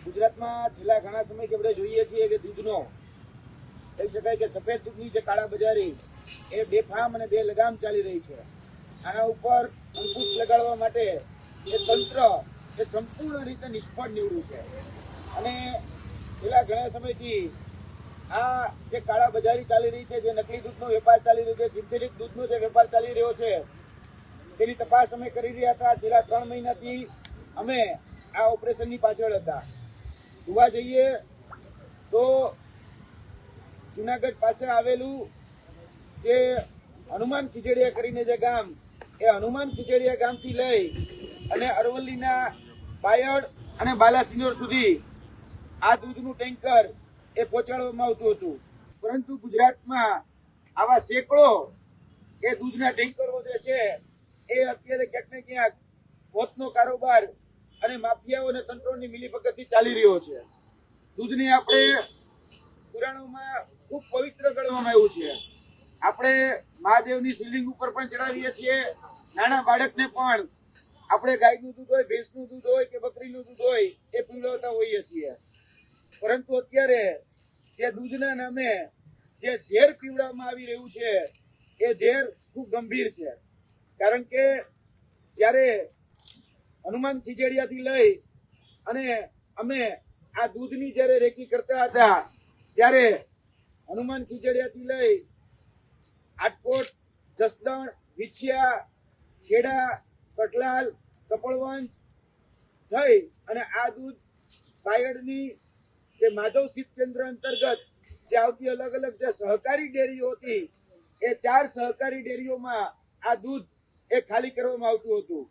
ગુજરાતમાં છેલ્લા ઘણા સમયથી આપણે જોઈએ છીએ કે દૂધનો કહી શકાય કે સફેદ દૂધની જે કાળાબજારી એ બેફામ અને બેલગામ ચાલી રહી છે. આના ઉપર અંકુશ લગાડવા માટે એ તંત્ર એ સંપૂર્ણ રીતે નિષ્ફળ નીવડ્યું છે અને છેલ્લા ઘણા સમયથી આ જે કાળાબજારી ચાલી રહી છે, જે નકલી દૂધનો વેપાર ચાલી રહ્યો છે, સિન્થેટિક દૂધનો જે વેપાર ચાલી રહ્યો છે, તેની તપાસ અમે કરી રહ્યા હતા. છેલ્લા 3 મહિનાથી અમે આ ઓપરેશનની પાછળ હતા. જોવા જઈએ તો જુનાગઢ પાસે આવેલું જે હનુમાન ખીજડીયા કરીને જે ગામ, એ હનુમાન ખીજડીયા ગામથી લઈ અને અરવલ્લીના બાયડ અને બાલાસિનોર સુધી આ દૂધનું ટેન્કર એ પહોંચાડવામાં આવતું હતું. પરંતુ ગુજરાતમાં આવા સેંકડો એ દૂધના ટેન્કરો જે છે એ અત્યારે ક્યાંક ને ક્યાંક મોતનો કારોબાર અને માફિયાઓ અને તંત્રોની મિલીભગતથી ચાલી રહ્યો છે. દૂધને આપણે પુરાણોમાં ખૂબ પવિત્ર ગણવામાં આવ્યું છે. આપણે મહાદેવની શિવલિંગ ઉપર પણ ચડાવીએ છીએ. નાના બાળકને પણ આપણે ગાયનું દૂધ હોય, ભેંસનું દૂધ હોય કે બકરીનું દૂધ હોય એ પીવડાવતા હોઈએ છીએ. પરંતુ અત્યારે જે દૂધના નામે જે ઝેર પીવડાવવામાં આવી રહ્યું છે એ ઝેર ખૂબ ગંભીર છે. કારણ કે જ્યારે હનુમાન ખીજડીયાથી લઈ અને અમે આ દૂધની જ્યારે રેકી કરતા હતા ત્યારે હનુમાન ખીજડીયાથી લઈ આટકોટ, જસદણ, વિછિયા, ખેડા, કટલાલ, કપડવંજ થઈ અને આ દૂધ બાયડની જે માધવ શીત કેન્દ્ર અંતર્ગત જે આવતી અલગ અલગ જે સહકારી ડેરીઓ હતી એ 4 સહકારી ડેરીઓમાં આ દૂધ એ ખાલી કરવામાં આવતું હતું.